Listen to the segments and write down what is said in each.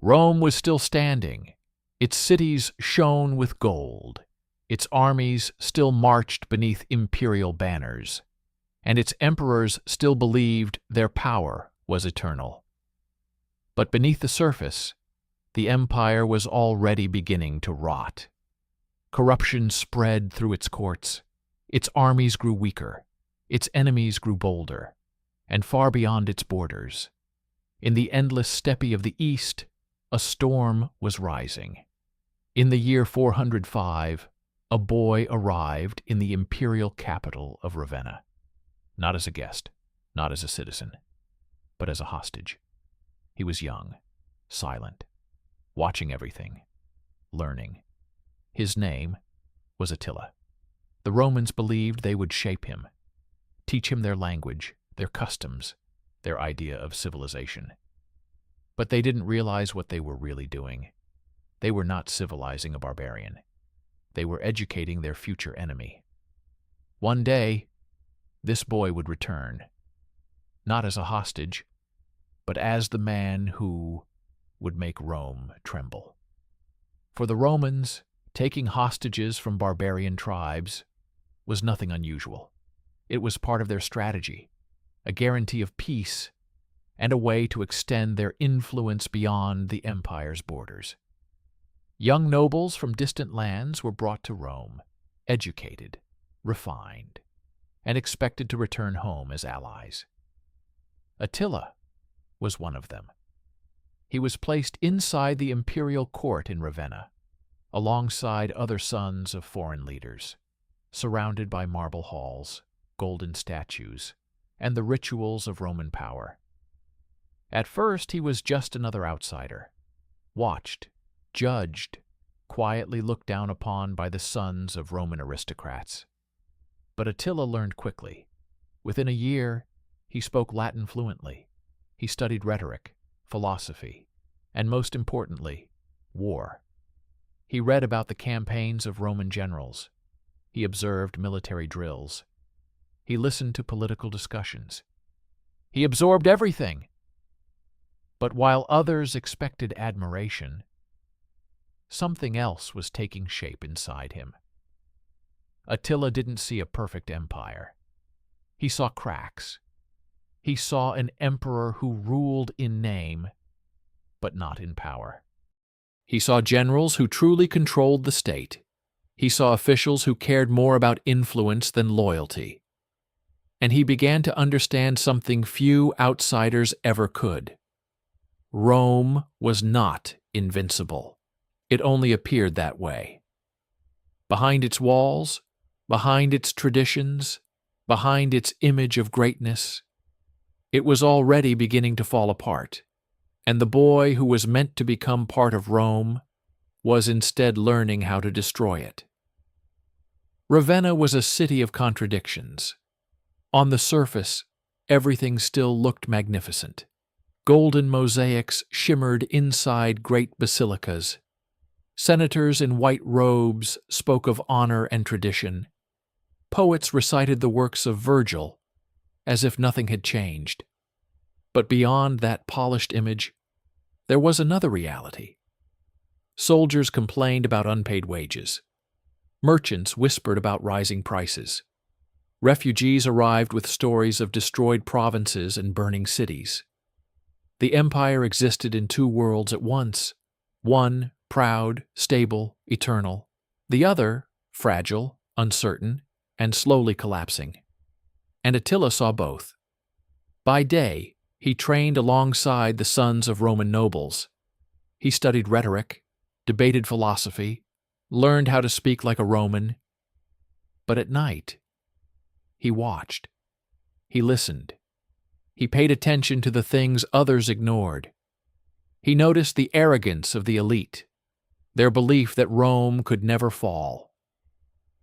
Rome was still standing. Its cities shone with gold. Its armies still marched beneath imperial banners, and its emperors still believed their power was eternal. But beneath the surface, the empire was already beginning to rot. Corruption spread through its courts. Its armies grew weaker. Its enemies grew bolder, and far beyond its borders, in the endless steppe of the east, a storm was rising. In the year 405, a boy arrived in the imperial capital of Ravenna, not as a guest, not as a citizen, but as a hostage. He was young, silent, watching everything, learning. His name was Attila. The Romans believed they would shape him, teach him their language, their customs, their idea of civilization. But they didn't realize what they were really doing. They were not civilizing a barbarian. They were educating their future enemy. One day, this boy would return, not as a hostage, but as the man who would make Rome tremble. For the Romans, taking hostages from barbarian tribes was nothing unusual. It was part of their strategy, a guarantee of peace, and a way to extend their influence beyond the empire's borders. Young nobles from distant lands were brought to Rome, educated, refined, and expected to return home as allies. Attila was one of them. He was placed inside the imperial court in Ravenna, alongside other sons of foreign leaders, surrounded by marble halls, golden statues, and the rituals of Roman power. At first, he was just another outsider, watched, judged, quietly looked down upon by the sons of Roman aristocrats. But Attila learned quickly. Within a year, he spoke Latin fluently. He studied rhetoric, philosophy, and most importantly, war. He read about the campaigns of Roman generals. He observed military drills. He listened to political discussions. He absorbed everything. But while others expected admiration, something else was taking shape inside him. Attila didn't see a perfect empire. He saw cracks. He saw an emperor who ruled in name, but not in power. He saw generals who truly controlled the state. He saw officials who cared more about influence than loyalty. And he began to understand something few outsiders ever could. Rome was not invincible. It only appeared that way. Behind its walls, behind its traditions, behind its image of greatness, it was already beginning to fall apart, and the boy who was meant to become part of Rome was instead learning how to destroy it. Ravenna was a city of contradictions. On the surface, everything still looked magnificent. Golden mosaics shimmered inside great basilicas. Senators in white robes spoke of honor and tradition. Poets recited the works of Virgil, as if nothing had changed. But beyond that polished image, there was another reality. Soldiers complained about unpaid wages. Merchants whispered about rising prices. Refugees arrived with stories of destroyed provinces and burning cities. The empire existed in two worlds at once, one proud, stable, eternal, the other fragile, uncertain, and slowly collapsing. And Attila saw both. By day, he trained alongside the sons of Roman nobles. He studied rhetoric, debated philosophy, learned how to speak like a Roman. But at night, he watched. He listened. He paid attention to the things others ignored. He noticed the arrogance of the elite, their belief that Rome could never fall.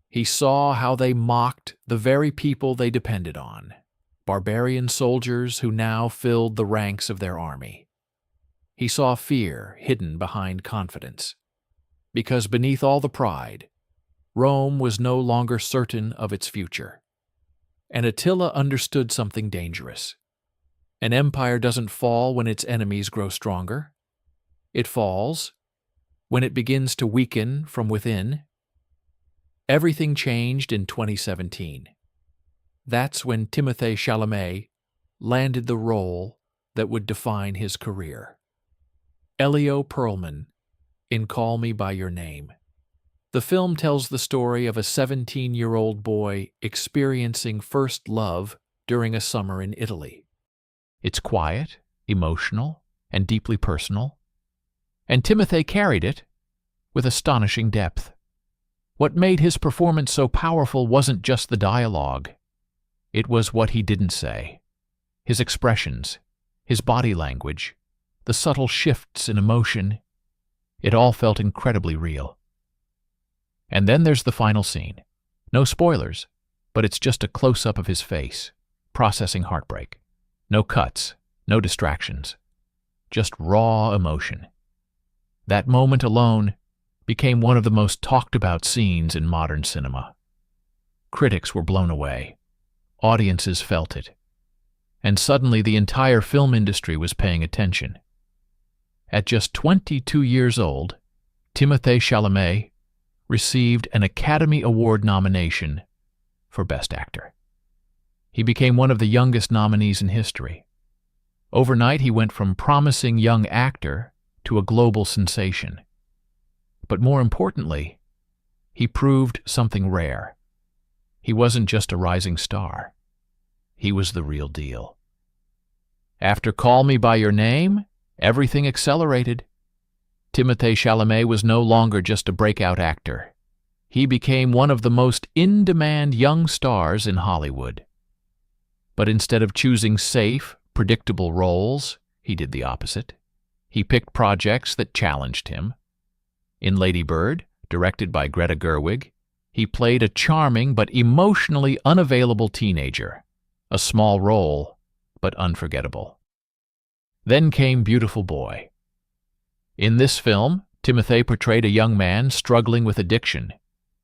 He saw how they mocked the very people they depended on, barbarian soldiers who now filled the ranks of their army. He saw fear hidden behind confidence, because beneath all the pride, Rome was no longer certain of its future. And Attila understood something dangerous. An empire doesn't fall when its enemies grow stronger. it falls, when it begins to weaken from within. Everything changed in 2017. That's when Timothée Chalamet landed the role that would define his career. Elio Perlman in Call Me By Your Name. The film tells the story of a 17-year-old boy experiencing first love during a summer in Italy. It's quiet, emotional, and deeply personal, and Timothée carried it with astonishing depth. What made his performance so powerful wasn't just the dialogue. It was what he didn't say. His expressions, his body language, the subtle shifts in emotion. It all felt incredibly real. And then there's the final scene. No spoilers, but it's just a close-up of his face, processing heartbreak. No cuts, no distractions. Just raw emotion. That moment alone became one of the most talked-about scenes in modern cinema. Critics were blown away. Audiences felt it. And suddenly the entire film industry was paying attention. At just 22 years old, Timothée Chalamet received an Academy Award nomination for Best Actor. He became one of the youngest nominees in history. Overnight, he went from promising young actor to a global sensation. But more importantly, he proved something rare. He wasn't just a rising star. He was the real deal. After Call Me By Your Name, everything accelerated. Timothée Chalamet was no longer just a breakout actor. He became one of the most in-demand young stars in Hollywood. But instead of choosing safe, predictable roles, he did the opposite. He picked projects that challenged him. In Lady Bird, directed by Greta Gerwig, he played a charming but emotionally unavailable teenager. A small role, but unforgettable. Then came Beautiful Boy. In this film, Timothée portrayed a young man struggling with addiction.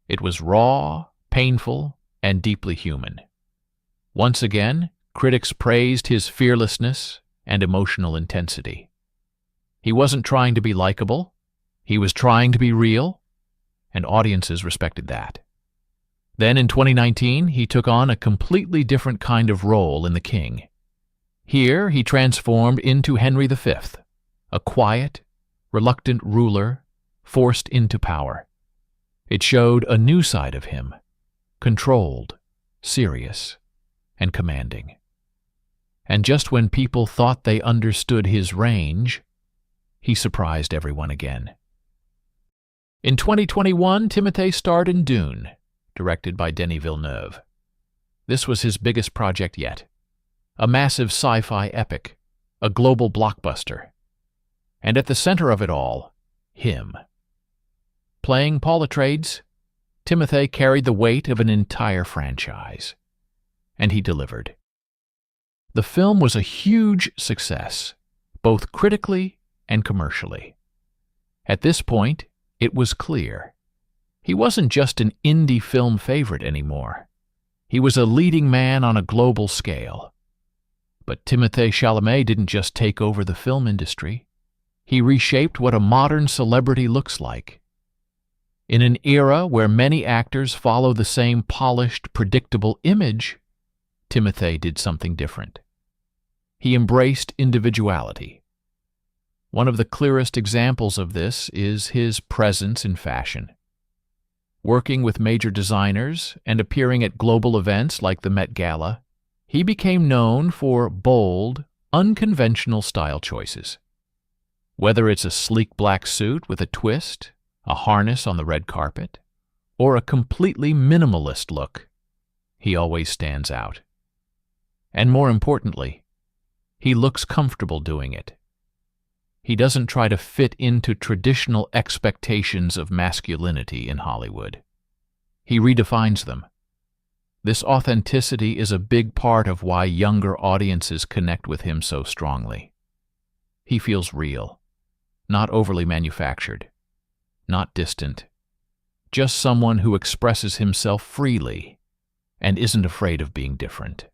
It was raw, painful, and deeply human. Once again, critics praised his fearlessness and emotional intensity. He wasn't trying to be likable. He was trying to be real, and audiences respected that. Then in 2019, he took on a completely different kind of role in The King. Here, he transformed into Henry V, a quiet, reluctant ruler forced into power. It showed a new side of him, controlled, serious, and commanding. And just when people thought they understood his range, he surprised everyone again. In 2021, Timothée starred in Dune, directed by Denis Villeneuve. This was his biggest project yet. A massive sci-fi epic, a global blockbuster. And at the center of it all, him. Playing Paul Atreides, Timothée carried the weight of an entire franchise. And he delivered. The film was a huge success, both critically and commercially. At this point, it was clear. He wasn't just an indie film favorite anymore. He was a leading man on a global scale. But Timothée Chalamet didn't just take over the film industry. He reshaped what a modern celebrity looks like. In an era where many actors follow the same polished, predictable image, Timothée did something different. He embraced individuality. One of the clearest examples of this is his presence in fashion. Working with major designers and appearing at global events like the Met Gala, he became known for bold, unconventional style choices. Whether it's a sleek black suit with a twist, a harness on the red carpet, or a completely minimalist look, he always stands out. And more importantly, he looks comfortable doing it. He doesn't try to fit into traditional expectations of masculinity in Hollywood. He redefines them. This authenticity is a big part of why younger audiences connect with him so strongly. He feels real, not overly manufactured, not distant, just someone who expresses himself freely and isn't afraid of being different.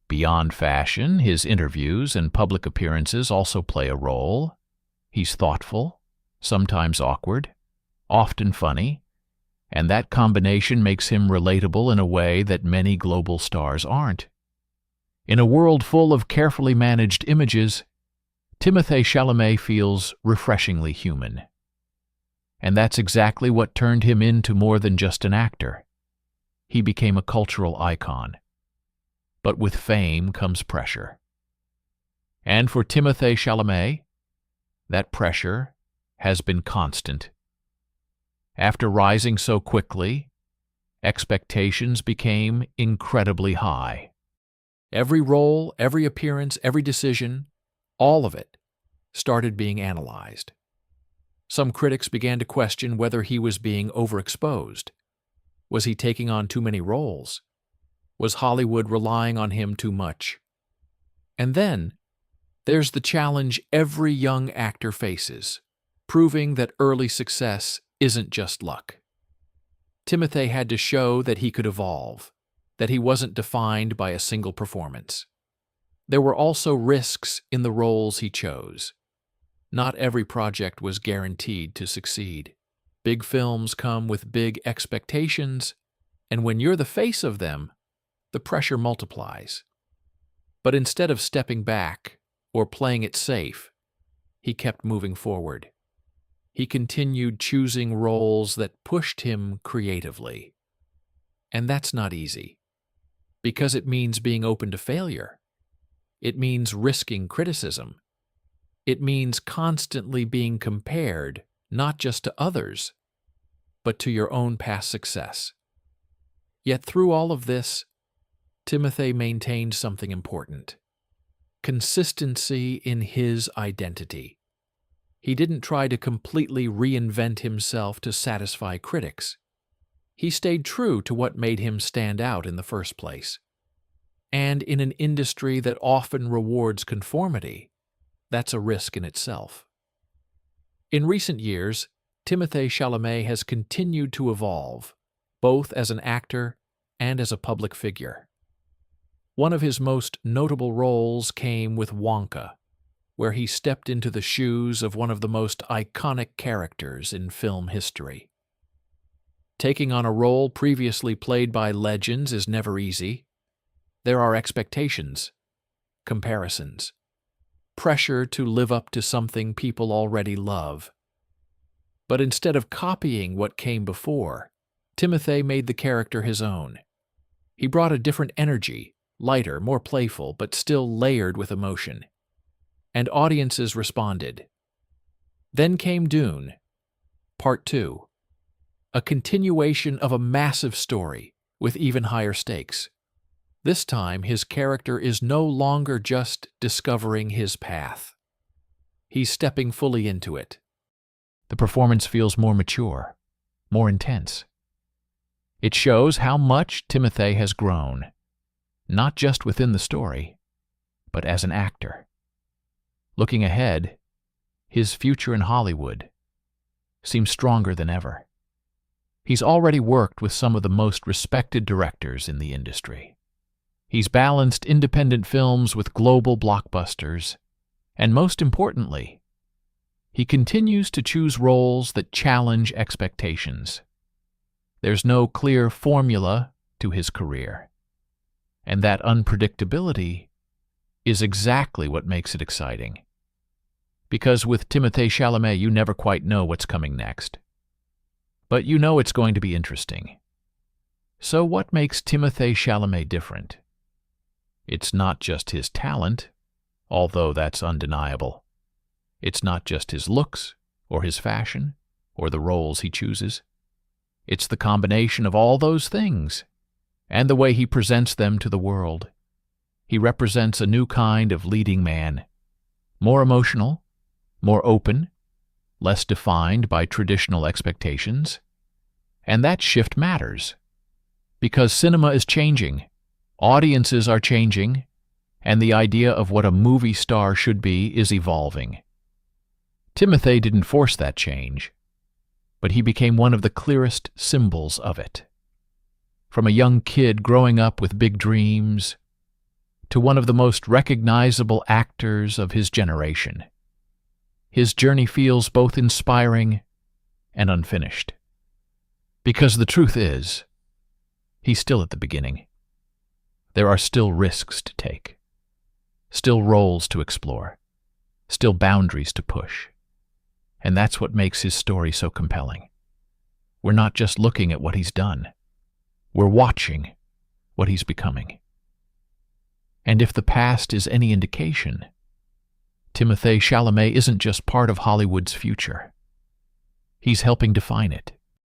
Beyond fashion, his interviews and public appearances also play a role. He's thoughtful, sometimes awkward, often funny, and that combination makes him relatable in a way that many global stars aren't. In a world full of carefully managed images, Timothée Chalamet feels refreshingly human. And that's exactly what turned him into more than just an actor. He became a cultural icon. But with fame comes pressure. And for Timothée Chalamet, that pressure has been constant. After rising so quickly, expectations became incredibly high. Every role, every appearance, every decision, all of it started being analyzed. Some critics began to question whether he was being overexposed. Was he taking on too many roles? Was Hollywood relying on him too much? And then, there's the challenge every young actor faces, proving that early success isn't just luck. Timothée had to show that he could evolve, that he wasn't defined by a single performance. There were also risks in the roles he chose. Not every project was guaranteed to succeed. Big films come with big expectations, and when you're the face of them, the pressure multiplies. But instead of stepping back or playing it safe, he kept moving forward. He continued choosing roles that pushed him creatively. And that's not easy, because it means being open to failure. It means risking criticism. It means constantly being compared, not just to others, but to your own past success. Yet through all of this, Timothée maintained something important: consistency in his identity. He didn't try to completely reinvent himself to satisfy critics. He stayed true to what made him stand out in the first place. And in an industry that often rewards conformity, that's a risk in itself. In recent years, Timothée Chalamet has continued to evolve, both as an actor and as a public figure. One of his most notable roles came with Wonka, where he stepped into the shoes of one of the most iconic characters in film history. Taking on a role previously played by legends is never easy. There are expectations, comparisons, pressure to live up to something people already love. But instead of copying what came before, Timothée made the character his own. He brought a different energy, lighter, more playful, but still layered with emotion. And audiences responded. Then came Dune, Part 2, a continuation of a massive story with even higher stakes. This time, his character is no longer just discovering his path. He's stepping fully into it. The performance feels more mature, more intense. It shows how much Timothée has grown, not just within the story, but as an actor. Looking ahead, his future in Hollywood seems stronger than ever. He's already worked with some of the most respected directors in the industry. He's balanced independent films with global blockbusters, and most importantly, he continues to choose roles that challenge expectations. There's no clear formula to his career, and that unpredictability is exactly what makes it exciting. Because with Timothée Chalamet, you never quite know what's coming next. But you know it's going to be interesting. So what makes Timothée Chalamet different? It's not just his talent, although that's undeniable. It's not just his looks, or his fashion, or the roles he chooses. It's the combination of all those things, and the way he presents them to the world. He represents a new kind of leading man, more emotional, more open, less defined by traditional expectations. And that shift matters, because cinema is changing, audiences are changing, and the idea of what a movie star should be is evolving. Timothée didn't force that change, but he became one of the clearest symbols of it. From a young kid growing up with big dreams, to one of the most recognizable actors of his generation. his journey feels both inspiring and unfinished. Because the truth is, he's still at the beginning. There are still risks to take, still roles to explore, still boundaries to push. And that's what makes his story so compelling. We're not just looking at what he's done. We're watching what he's becoming. And if the past is any indication, Timothée Chalamet isn't just part of Hollywood's future. He's helping define it.